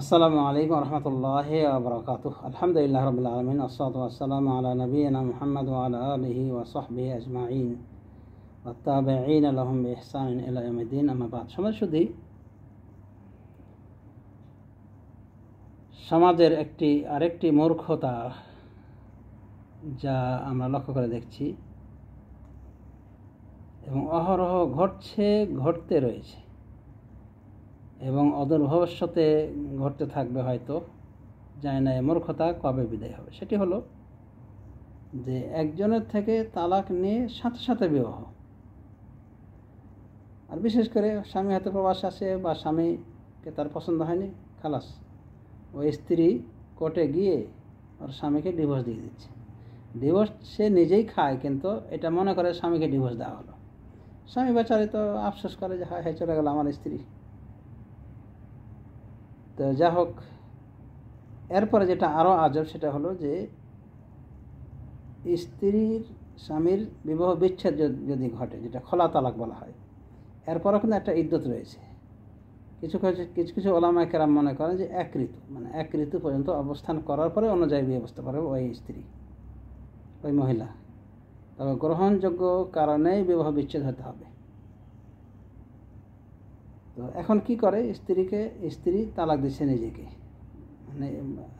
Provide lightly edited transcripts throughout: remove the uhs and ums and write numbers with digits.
আসসালামু আলাইকুম রহমতুল্লাহি ওয়া বারাকাতুহু। আলহামদুলিল্লাহি রাব্বিল আলামিন, আসসালাতু ওয়াসসালামু আলা নাবিয়িনা মুহাম্মদ ওয়া আলা আলিহি ওয়া সাহবিহি আজমাইন ওয়া তাবিঈনা লাহুম বিইহসানিন ইলা ইয়াউমিদ্দিন, আম্মা বাদ। সমাজের আরেকটি মূর্খতা যা আমরা লক্ষ্য করে দেখছি এবং অহরহ ঘটতে রয়েছে এবং অদূর ভবিষ্যতে ঘটতে থাকবে, হয়তো জানি না এই মূর্খতা কবে বিদায় হবে। সেটি হলো যে একজনের থেকে তালাক নিয়ে সাথে সাথে বিবাহ। আর বিশেষ করে স্বামী হয়তো প্রবাসে আছে বা স্বামীকে তার পছন্দ হয়নি, খালাস, ওই স্ত্রী কোর্টে গিয়ে ওর স্বামীকে ডিভোর্স দিয়ে দিচ্ছে। ডিভোর্স সে নিজেই খায়, কিন্তু এটা মনে করে স্বামীকে ডিভোর্স দেওয়া হলো। স্বামী বেচারি তো আফসোস করে যে হ্যাঁ চলে গেল আমার স্ত্রী। তো যা হোক, এরপরে যেটা আরও আজব সেটা হলো যে স্বামীর বিবাহ বিচ্ছেদ যদি ঘটে, যেটা খোলা তালাক বলা হয়, এরপরও কিন্তু একটা ইদ্যত রয়েছে। কিছু কিছু ওলামায়ে কেরাম মনে করেন যে এক ঋতু পর্যন্ত অবস্থান করার পরে অন্য জায়গায় বিয়ে বসতে পারবে ওই মহিলা, তবে গ্রহণযোগ্য কারণেই বিবাহ বিচ্ছেদ হতে হবে। তো এখন কি করে, স্ত্রী তালাক দিচ্ছে নিজেকে,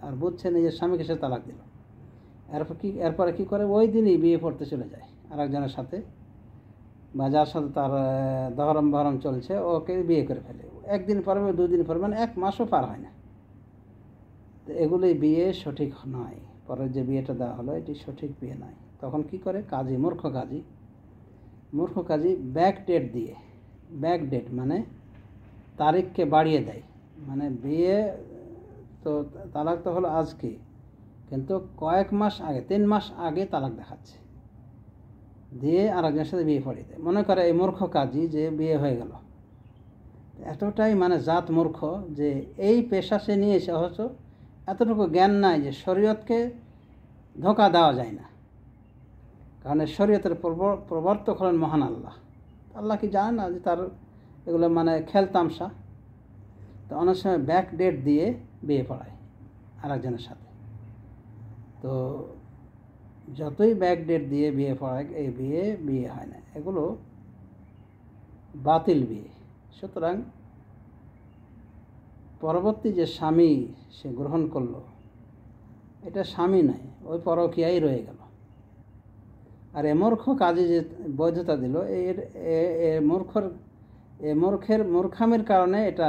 আর বুঝছে নিজের স্বামীকে সে তালাক দিল। এরপরে কি করে, ওই দিনই বিয়ে পড়তে চলে যায় আরেকজনের সাথে, বা যার সাথে তার দহরম চলছে ওকে বিয়ে করে ফেলে। একদিন পরে, 2 দিন পরে, মানে 1 মাসও পার হয় না। তো এগুলি বিয়ে সঠিক নয়। পরে যে বিয়েটা দেওয়া হলো এটি সঠিক বিয়ে নয়। তখন কি করে মূর্খ কাজী ব্যাক ডেট মানে তারিখকে বাড়িয়ে দেয়। মানে বিয়ে তো তালাক তো হলো আজকে, কিন্তু কয়েক মাস আগে, 3 মাস আগে তালাক দেখাচ্ছে, দিয়ে আরেকজনের সাথে বিয়ে পড়িয়ে দেয়। মনে করে এই মূর্খ কাজী যে বিয়ে হয়ে গেল। এতটাই জাত মূর্খ যে এই পেশা সে নিয়েছে, অথচ এতটুকু জ্ঞান নাই যে শরীয়তকে ধোঁকা দেওয়া যায় না। কারণ শরীয়তের প্রবর্তক হলেন মহান আল্লাহ কি জানে না যে তার এগুলো খেলতামশা। তো অনেক সময় ব্যাক ডেট দিয়ে বিয়ে পড়ায় আরেকজনের সাথে। তো যতই ব্যাক ডেট দিয়ে বিয়ে পড়ায়, এই বিয়ে হয় না, এগুলো বাতিল বিয়ে। সুতরাং পরবর্তী যে স্বামী সে গ্রহণ করলো, এটা স্বামী নয়, ওই পরকীয়াই রয়ে গেল। আর এ মূর্খ কাজে যে বৈধতা দিল, মূর্খের মূর্খামির কারণে এটা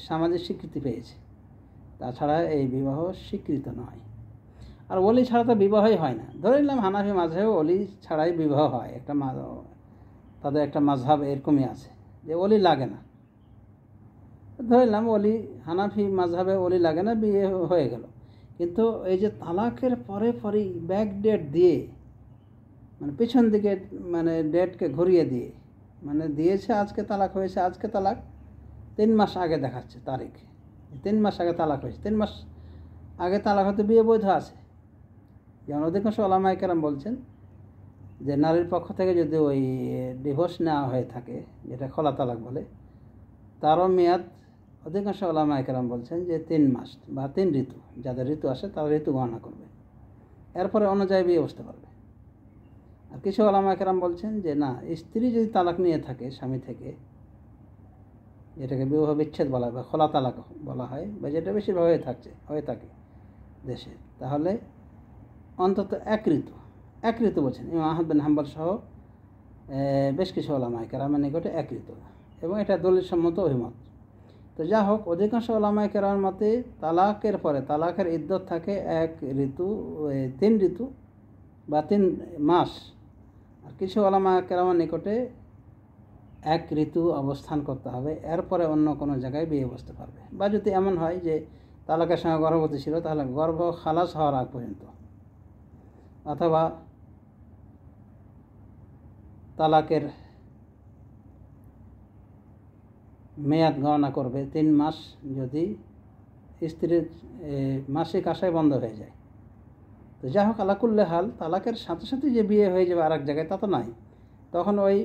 সামাজিক স্বীকৃতি পেয়েছে। তাছাড়া এই বিবাহ স্বীকৃত নয়। আর ওলি ছাড়া তো বিবাহই হয় না। ধরে নিলাম হানাফি মাযহাবে ওলি ছাড়াই বিবাহ হয়, তাদের একটা মাযহাব এরকমই আছে যে ওলি লাগে না। ধরে নিলাম হানাফি মাযহাবে ওলি লাগে না, বিয়ে হয়ে গেল। কিন্তু এই যে তালাকের পরেই ব্যাক ডেট দিয়ে, পেছন দিকে ডেটকে ঘুরিয়ে দিয়ে, দিয়েছে আজকে তালাক হয়েছে, আজকে তালাক, 3 মাস আগে দেখাচ্ছে তারিখ, 3 মাস আগে তালাক হয়েছে। 3 মাস আগে তালাক হতে বিয়ে বৈধ আছে। যেমন অধিকাংশ ওলামায়ে কেরাম বলছেন যে নারীর পক্ষ থেকে যদি ওই ডিভোর্স নেওয়া হয়ে থাকে, যেটা খোলা তালাক বলে, তারও মেয়াদ অধিকাংশ ওলামায়ে কেরাম বলছেন যে 3 মাস বা 3 ঋতু, যাদের ঋতু আসে তারা ঋতু গণনা করবে, এরপরে অন্য জায়গায় বিয়ে বসতে পারবে। আর কিছু ওলামায়ে কেরাম বলছেন যে না, স্ত্রী যদি তালাক নিয়ে থাকে স্বামী থেকে, যেটাকে বিবাহ বিচ্ছেদ বলা হয় বা খোলা তালাক বলা হয়, বা যেটা বেশিরভাগ হয়ে থাকে দেশে, তাহলে অন্তত এক ঋতু বলছেন ইমাম আহমদ বিন হাম্বল সহ বেশ কিছু ওলামায়ে কেরামের নিকটে 1 ঋতু, এবং এটা দলিল সম্মত অভিমত। তো যা হোক, অধিকাংশ ওলামায়ে কেরামের মতে তালাকের পরে তালাকের ইদ্যত থাকে 1 ঋতু, 3 ঋতু বা 3 মাস। আর কিছু ওলামায়ে কেরামের নিকটে 1 ঋতু অবস্থান করতে হবে, এরপরে অন্য কোনো জায়গায় বিয়ে বসতে পারবে। বা যদি এমন হয় যে তালাকের সঙ্গে গর্ভবতী ছিল, তাহলে গর্ভ খালাস হওয়ার আগ পর্যন্ত, অথবা তালাকের মেয়াদ গণনা করবে 3 মাস, যদি স্ত্রীর মাসিক আশায় বন্ধ হয়ে যায়। তো যা হোক, আলা কুল্লি হাল, তালাকের সাথে সাথে যে বিয়ে হয়ে যাবে আরেক জায়গায়, তা তো নাই। তখন ওই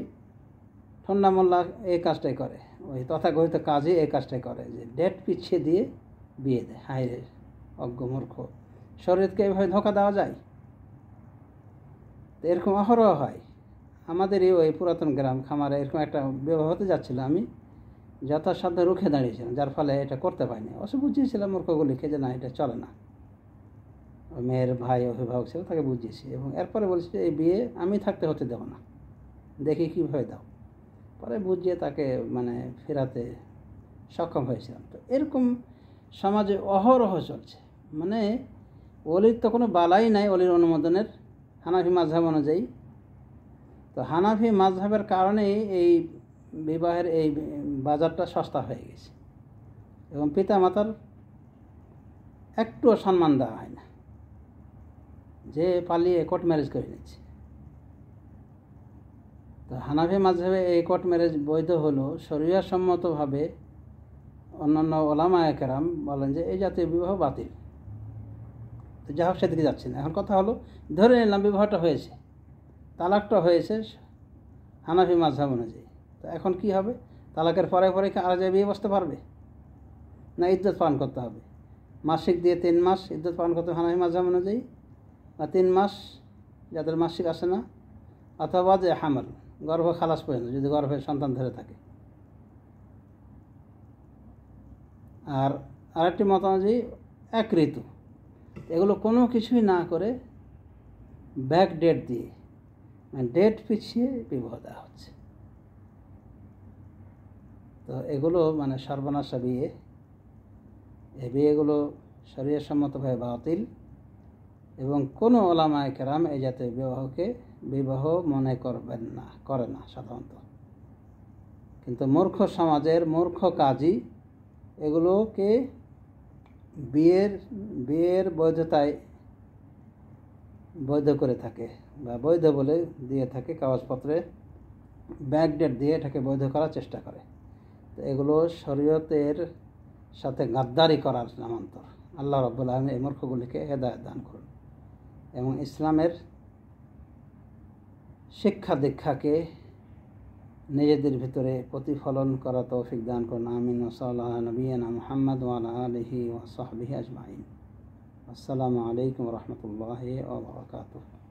ঠন্ডা মোল্লা এই কাজটাই করে, ওই তথাকথিত কাজই এই কাজটাই করে, যে ডেট পিছিয়ে দিয়ে বিয়ে দেয়। হায় রে অজ্ঞ মূর্খ, শরীয়তকে এভাবে ধোঁকা দেওয়া যায়? তো এরকম অহরহ হয়। আমাদেরই ওই পুরাতন গ্রাম খামারে এরকম একটা বিবাহ হতে যাচ্ছিল, আমি যথাসাধ্য রুখে দাঁড়িয়েছিলাম, যার ফলে এটা করতে পারিনি। অবশ্য বুঝিয়েছিলাম মূর্খগুলিকে যে না, এটা চলে না। মেয়ের ভাই অভিভাবক ছিল, তাকে বুঝিয়েছি, এবং এরপরে বলছি যে এই বিয়ে আমি থাকতে হতে দেবো না, দেখি কীভাবে দাও। পরে বুঝিয়ে তাকে মানে ফেরাতে সক্ষম হয়েছিলাম। তো এরকম সমাজে অহরহ চলছে। মানে অলির তো কোনো বালাই নাই অলির অনুমোদনের, হানাফি মাযহাব অনুযায়ী। তো হানাফি মাযহাবের কারণেই এই বিবাহের এই বাজারটা সস্তা হয়ে গেছে, এবং পিতা মাতার একটুও সম্মান দেওয়া হয় না, যে পালিয়ে কোর্ট ম্যারেজ করে নিচ্ছে। তো হানাফি মাযহাবে এই কোর্ট ম্যারেজ বৈধ হলো শরিয়ত সম্মতভাবে। অন্যান্য ওলামায়ে কেরাম বলেন যে এই জাতীয় বিবাহ বাতিল। তো যা হোক, সেদিকে যাচ্ছে না। এখন কথা হলো, ধরে নিলাম বিবাহটা হয়েছে, তালাকটা হয়েছে হানাফি মাযহাব অনুযায়ী। তো এখন কি হবে? তালাকের পরে পরে কি আর বিয়ে বসতে পারবে, না ইদ্যত পালন করতে হবে? মাসিক দিয়ে 3 মাস ইদ্যত পালন করতে হবে হানাফি মাযহাব অনুযায়ী, বা 3 মাস যাদের মাসিক আসে না, অথবা যে হামল, গর্ভ খালাস পর্যন্ত, যদি গর্ভে সন্তান ধরে থাকে। আর আরেকটি মত অনুযায়ী 1 ঋতু। এগুলো কোনো কিছুই না করে ব্যাক ডেট দিয়ে, মানে ডেট পিছিয়ে বিবাহ দেওয়া হচ্ছে। তো এগুলো মানে সর্বনাশা বিয়ে। এই বিয়েগুলো শরীয়ত সম্মতভাবে বাতিল, এবং কোনো ওলামায়ে কেরাম এই জাতীয় বিবাহকে বিবাহ মনে করবেন না, করে না সাধারণত। কিন্তু মূর্খ সমাজের মূর্খ কাজী এগুলোকে বিয়ের বৈধতায় বৈধ করে থাকে, বা বৈধ বলে দিয়ে থাকে, কাগজপত্রে ব্যাকডেট দিয়ে এটাকে বৈধ করার চেষ্টা করে। তো এগুলো শরীয়তের সাথে গাদ্দারি করার নামান্তর। আল্লাহ রাব্বুল আলামিন এই মূর্খগুলিকে হেদায়েত দান করুন, এবং ইসলামের শিক্ষা দীক্ষাকে নিজেদের ভিতরে প্রতিফলন করা তৌফিক দান করুন। আমিন। ওয়া সাল্লাল্লাহু আলা নবিয়িনা মুহাম্মদ ওয়া আলা আলিহি ওয়া সাহবিহি আজমাইন। আসসালামু আলাইকুম ওয়া রাহমাতুল্লাহি ওয়া বারাকাতুহু।